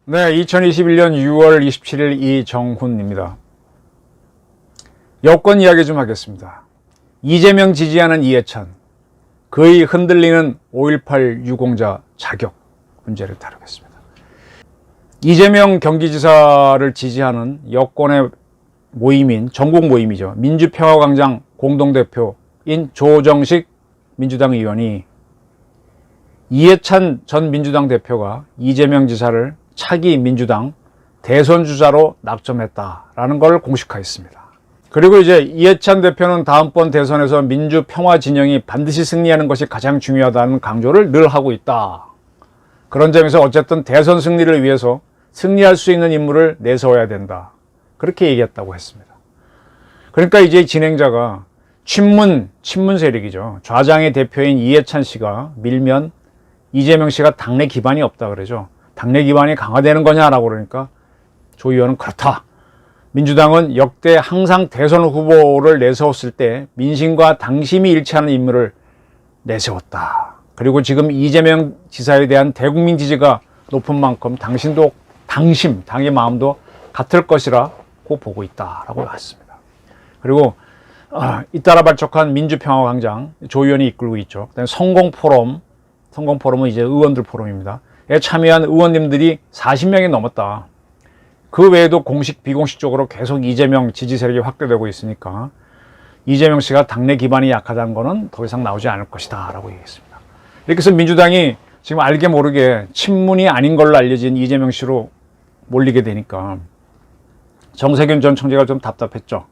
네, 2021년 6월 27일 이정훈입니다. 여권 이야기 좀 하겠습니다. 이재명 지지하는 이해찬, 거의 흔들리는 5.18 유공자 자격 문제를 다루겠습니다. 이재명 경기지사를 지지하는 여권의 모임인, 전국 모임이죠. 민주평화광장 공동대표인 조정식 민주당 의원이 이해찬 전 민주당 대표가 이재명 지사를 차기 민주당 대선 주자로 낙점했다라는 걸 공식화했습니다. 그리고 이제 이해찬 대표는 다음번 대선에서 민주평화 진영이 반드시 승리하는 것이 가장 중요하다는 강조를 늘 하고 있다. 그런 점에서 어쨌든 대선 승리를 위해서 승리할 수 있는 인물을 내세워야 된다. 그렇게 얘기했다고 했습니다. 그러니까 이제 진행자가 친문 세력이죠. 좌장의 대표인 이해찬 씨가 밀면 이재명 씨가 당내 기반이 없다 그러죠. 당내 기반이 강화되는 거냐라고 그러니까 조 의원은 그렇다. 민주당은 역대 항상 대선 후보를 내세웠을 때 민심과 당심이 일치하는 인물을 내세웠다. 그리고 지금 이재명 지사에 대한 대국민 지지가 높은 만큼 당신도 당의 마음도 같을 것이라고 보고 있다라고 했습니다. 그리고 잇따라 발족한 민주평화광장 조 의원이 이끌고 있죠. 그다음에 성공포럼은 이제 의원들 포럼입니다. 에 참여한 의원님들이 40명이 넘었다. 그 외에도 공식 비공식적으로 계속 이재명 지지 세력이 확대되고 있으니까 이재명 씨가 당내 기반이 약하다는 거는 더 이상 나오지 않을 것이다 라고 얘기했습니다. 이렇게 해서 민주당이 지금 알게 모르게 친문이 아닌 걸로 알려진 이재명 씨로 몰리게 되니까 정세균 전 총재가 좀 답답했죠.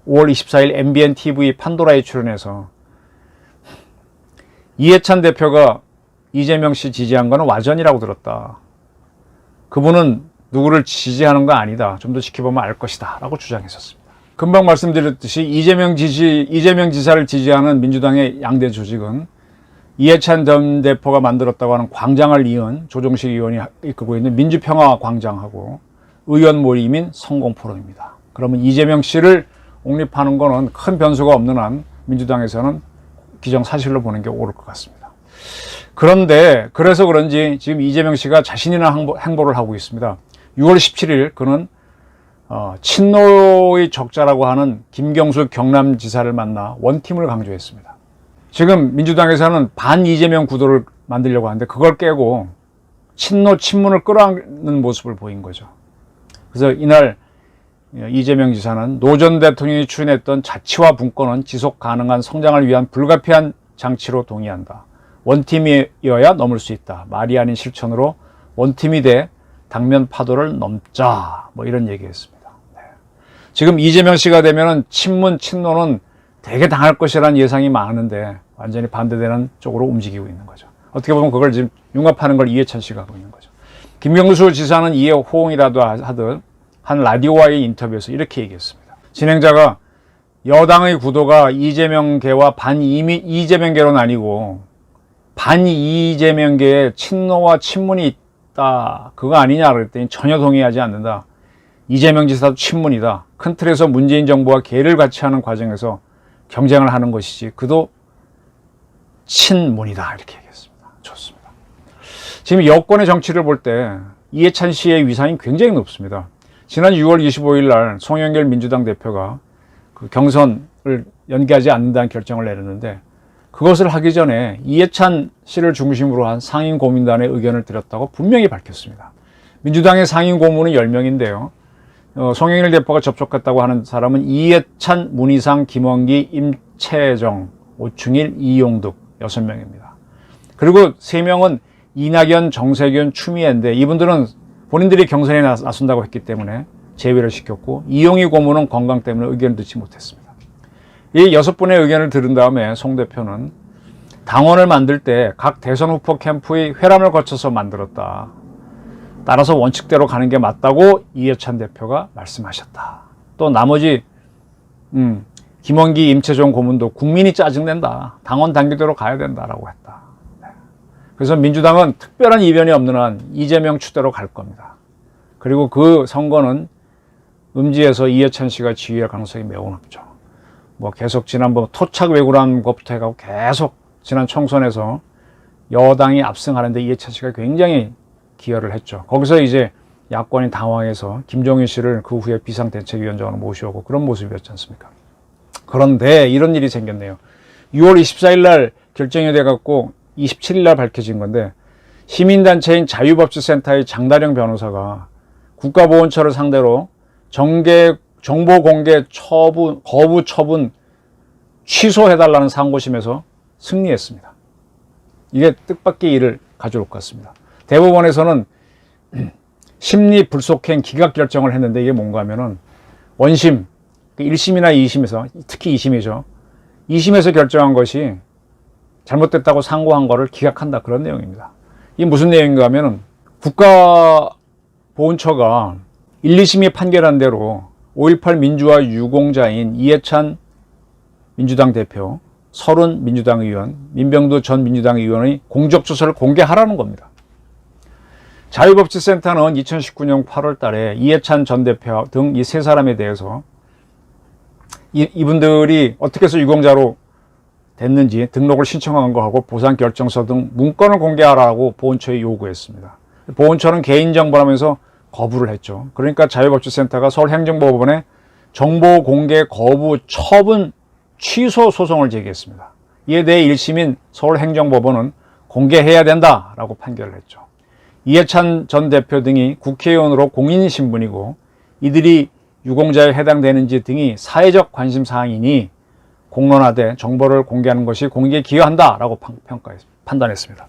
5월 24일 MBN TV 판도라에 출연해서 이해찬 대표가 이재명 씨 지지한 거는 와전이라고 들었다. 그분은 누구를 지지하는 거 아니다. 좀 더 지켜보면 알 것이다. 라고 주장했었습니다. 금방 말씀드렸듯이 이재명 지사를 지지하는 민주당의 양대 조직은 이해찬 전 대표가 만들었다고 하는 광장을 이은 조정식 의원이 이끌고 있는 민주평화광장하고 의원 모임인 성공포럼입니다. 그러면 이재명 씨를 옹립하는 거는 큰 변수가 없는 한 민주당에서는 기정사실로 보는 게 옳을 것 같습니다. 그런데 그래서 그런지 지금 이재명 씨가 자신이나 행보를 하고 있습니다. 6월 17일 그는 친노의 적자라고 하는 김경수 경남지사를 만나 원팀을 강조했습니다. 지금 민주당에서는 반 이재명 구도를 만들려고 하는데 그걸 깨고 친문을 끌어안는 모습을 보인 거죠. 그래서 이날 이재명 지사는 노 전 대통령이 추진했던 자치와 분권은 지속 가능한 성장을 위한 불가피한 장치로 동의한다. 원팀이어야 넘을 수 있다. 말이 아닌 실천으로 원팀이 돼 당면 파도를 넘자. 뭐 이런 얘기했습니다. 네. 지금 이재명 씨가 되면은 친노는 되게 당할 것이라는 예상이 많은데 완전히 반대되는 쪽으로 움직이고 있는 거죠. 어떻게 보면 그걸 지금 융합하는 걸 이해찬 씨가 하고 있는 거죠. 김경수 지사는 이에 호응이라도 하듯 한 라디오와의 인터뷰에서 이렇게 얘기했습니다. 진행자가 여당의 구도가 이재명계와 반 이재명계로 나뉘고 반 이재명계에 친노와 친문이 있다. 그거 아니냐 그랬더니 전혀 동의하지 않는다. 이재명 지사도 친문이다. 큰 틀에서 문재인 정부와 계를 같이 하는 과정에서 경쟁을 하는 것이지 그도 친문이다. 이렇게 얘기했습니다. 좋습니다. 지금 여권의 정치를 볼 때 이해찬 씨의 위상이 굉장히 높습니다. 지난 6월 25일 날 송영길 민주당 대표가 그 경선을 연기하지 않는다는 결정을 내렸는데 그것을 하기 전에 이해찬 씨를 중심으로 한 상임 고민단의 의견을 드렸다고 분명히 밝혔습니다. 민주당의 상임 고문은 10명인데요. 송영길 대표가 접촉했다고 하는 사람은 이해찬, 문희상, 김원기, 임채정, 오충일, 이용득 6명입니다. 그리고 3명은 이낙연, 정세균, 추미애인데 이분들은 본인들이 경선에 나선다고 했기 때문에 제외를 시켰고 이용희 고문은 건강 때문에 의견을 듣지 못했습니다. 이 6분의 의견을 들은 다음에 송 대표는 당원을 만들 때 각 대선 후보 캠프의 회람을 거쳐서 만들었다. 따라서 원칙대로 가는 게 맞다고 이해찬 대표가 말씀하셨다. 또 나머지 김원기, 임채종 고문도 국민이 짜증낸다. 당원 당규대로 가야 된다라고 했다. 그래서 민주당은 특별한 이변이 없는 한 이재명 추대로 갈 겁니다. 그리고 그 선거는 음지에서 이해찬 씨가 지휘할 가능성이 매우 높죠. 뭐 계속 지난번 토착 왜구라는 것부터 해가고 계속 지난 총선에서 여당이 압승하는데 이해찬 씨가 굉장히 기여를 했죠. 거기서 이제 야권이 당황해서 김종인 씨를 그 후에 비상대책위원장으로 모셔오고 그런 모습이었지 않습니까? 그런데 이런 일이 생겼네요. 6월 24일 날 결정이 돼갖고 27일 날 밝혀진 건데, 시민단체인 자유법치센터의 장다령 변호사가 국가보훈처를 상대로 정보공개 거부 처분 취소해달라는 상고심에서 승리했습니다. 이게 뜻밖의 일을 가져올 것 같습니다. 대법원에서는 심리 불속행 기각 결정을 했는데, 이게 뭔가 하면은 원심, 1심이나 2심에서, 특히 2심이죠. 2심에서 결정한 것이 잘못됐다고 상고한 거를 기각한다, 그런 내용입니다. 이게 무슨 내용인가 하면은 국가보훈처가 1, 2심이 판결한 대로 5.18 민주화 유공자인 이해찬 민주당 대표, 설훈 민주당 의원, 민병두 전 민주당 의원의 공적조서를 공개하라는 겁니다. 자유법치센터는 2019년 8월 달에 이해찬 전 대표 등 이 세 사람에 대해서 이분들이 어떻게 해서 유공자로 됐는지 등록을 신청한 거하고 보상결정서 등 문건을 공개하라고 보훈처에 요구했습니다. 보훈처는 개인정보라면서 거부를 했죠. 그러니까 자유법치센터가 서울행정법원에 정보공개 거부 처분 취소 소송을 제기했습니다. 이에 대해 1심인 서울행정법원은 공개해야 된다라고 판결을 했죠. 이해찬 전 대표 등이 국회의원으로 공인신분이고 이들이 유공자에 해당되는지 등이 사회적 관심사항이니 공론화돼 정보를 공개하는 것이 공익에 기여한다라고 판단했습니다.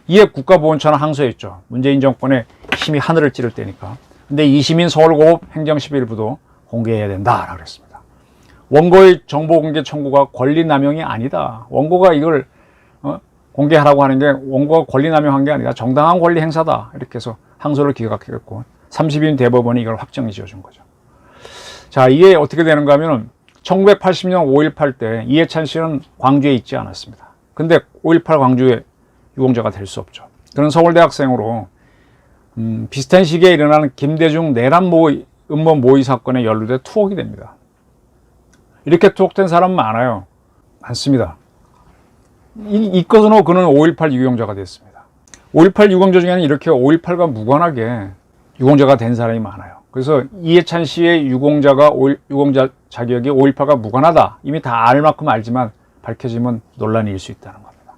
이에 국가보훈처는 항소했죠. 문재인 정권의 힘이 하늘을 찌를 때니까. 근데 2심인 서울고법 행정심의일부도 공개해야 된다라고 했습니다. 원고의 정보공개 청구가 권리남용이 아니다. 원고가 이걸 공개하라고 하는 게 원고가 권리남용한 게 아니라 정당한 권리 행사다. 이렇게 해서 항소를 기각했고 30인 대법원이 이걸 확정 지어준 거죠. 자, 이게 어떻게 되는가 하면 1980년 5.18 때 이해찬 씨는 광주에 있지 않았습니다. 근데 5.18 광주의 유공자가 될 수 없죠. 그런 서울대학생으로 비슷한 시기에 일어나는 김대중 내란 음모 모의 사건에 연루돼 투옥이 됩니다. 이렇게 투옥된 사람 많아요. 많습니다. 이것으로 그는 5.18 유공자가 됐습니다. 5.18 유공자 중에는 이렇게 5.18과 무관하게 유공자가 된 사람이 많아요. 그래서 이해찬 씨의 유공자 자격이 5.18과 무관하다. 이미 다 알 만큼 알지만 밝혀지면 논란이 일 수 있다는 겁니다.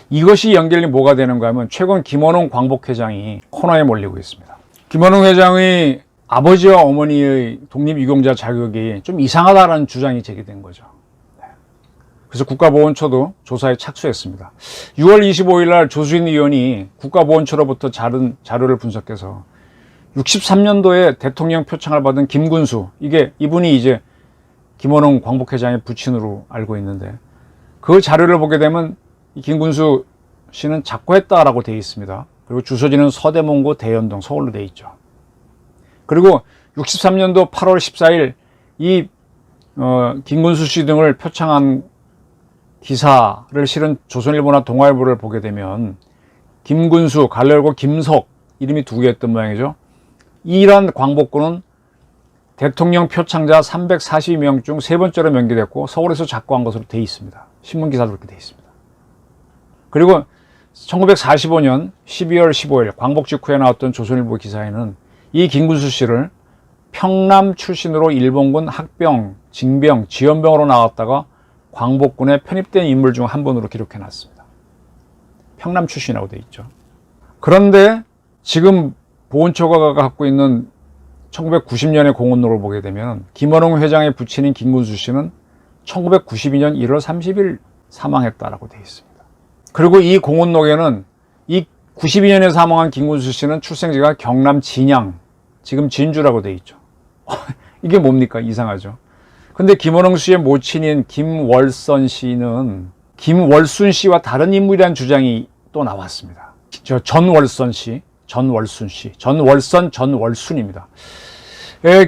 이것이 연결이 뭐가 되는가 하면 최근 김원웅 광복회장이 코너에 몰리고 있습니다. 김원웅 회장의 아버지와 어머니의 독립유공자 자격이 좀 이상하다는 주장이 제기된 거죠. 그래서 국가보훈처도 조사에 착수했습니다. 6월 25일 날 조수인 의원이 국가보훈처로부터 자료를 분석해서 63년도에 대통령 표창을 받은 김군수, 이분이 이제 김원웅 광복회장의 부친으로 알고 있는데, 그 자료를 보게 되면 이 김군수 씨는 작고했다라고 되어 있습니다. 그리고 주소지는 서대문구 대연동 서울로 되어 있죠. 그리고 63년도 8월 14일 이 김군수 씨 등을 표창한 기사를 실은 조선일보나 동아일보를 보게 되면 김군수, 갈래열고 김석 이름이 두 개였던 모양이죠. 이란 광복군은 대통령 표창자 342명 중 세 번째로 명기됐고 서울에서 작고한 것으로 되어 있습니다. 신문기사도 그렇게 되어 있습니다. 그리고 1945년 12월 15일 광복 직후에 나왔던 조선일보 기사에는 이 김군수 씨를 평남 출신으로 일본군 학병, 징병, 지원병으로 나왔다가 광복군에 편입된 인물 중 한 분으로 기록해 놨습니다. 평남 출신이라고 되어 있죠. 그런데 지금 보훈처가 갖고 있는 1990년의 공원록을 보게 되면 김원웅 회장의 부친인 김군수 씨는 1992년 1월 30일 사망했다라고 되어 있습니다. 그리고 이 공원록에는 이 92년에 사망한 김군수 씨는 출생지가 경남 진양, 지금 진주라고 되어 있죠. 이게 뭡니까? 이상하죠. 근데 김원웅 씨의 모친인 김월선 씨는 김월순 씨와 다른 인물이라는 주장이 또 나왔습니다. 전월선 씨, 전월순 씨, 전월순입니다.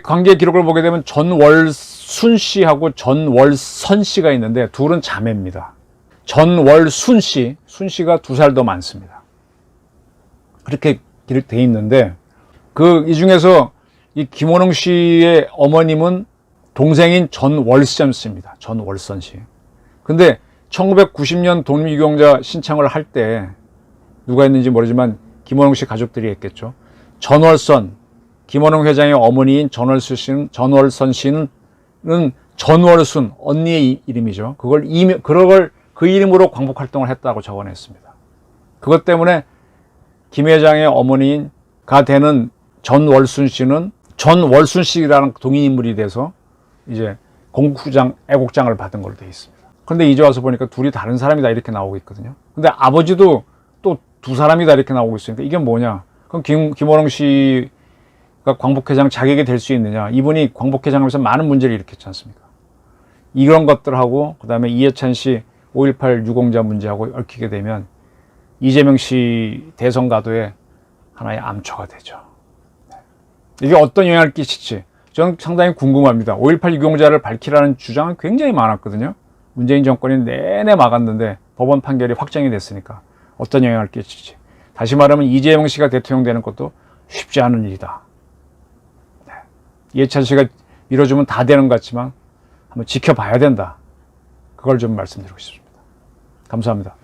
관계 기록을 보게 되면 전월순 씨하고 전월선 씨가 있는데 둘은 자매입니다. 전월순 씨, 순 씨가 2살 더 많습니다. 그렇게 기록되어 있는데 이 중에서 이 김원웅 씨의 어머님은 동생인 전월선 씨입니다. 전월선 씨. 근데 1990년 독립유공자 신청을 할 때 누가 했는지 모르지만 김원웅 씨 가족들이 했겠죠. 전월선, 김원웅 회장의 어머니인 전월선 씨는 전월순, 언니의 이름이죠. 그걸 그 이름으로 광복 활동을 했다고 적어냈습니다. 그것 때문에 김 회장의 어머니가 되는 전월순 씨는 전월순 씨라는 동인인물이 돼서 이제 공국장, 애국장을 받은 걸로 되어 있습니다. 그런데 이제 와서 보니까 둘이 다른 사람이다 이렇게 나오고 있거든요. 근데 아버지도 또 두 사람이다 이렇게 나오고 있으니까 이게 뭐냐? 그럼 김원웅 씨가 광복회장 자격이 될 수 있느냐? 이분이 광복회장하면서 많은 문제를 일으켰지 않습니까? 이런 것들하고 그다음에 이해찬 씨 5.18 유공자 문제하고 얽히게 되면 이재명 씨 대선 가도에 하나의 암초가 되죠. 이게 어떤 영향을 끼칠지 저는 상당히 궁금합니다. 5.18 유공자를 밝히라는 주장은 굉장히 많았거든요. 문재인 정권이 내내 막았는데 법원 판결이 확정이 됐으니까 어떤 영향을 끼칠지. 다시 말하면 이재명 씨가 대통령 되는 것도 쉽지 않은 일이다. 이해찬 씨가 밀어주면 다 되는 것 같지만 한번 지켜봐야 된다. 그걸 좀 말씀드리고 싶습니다. 감사합니다.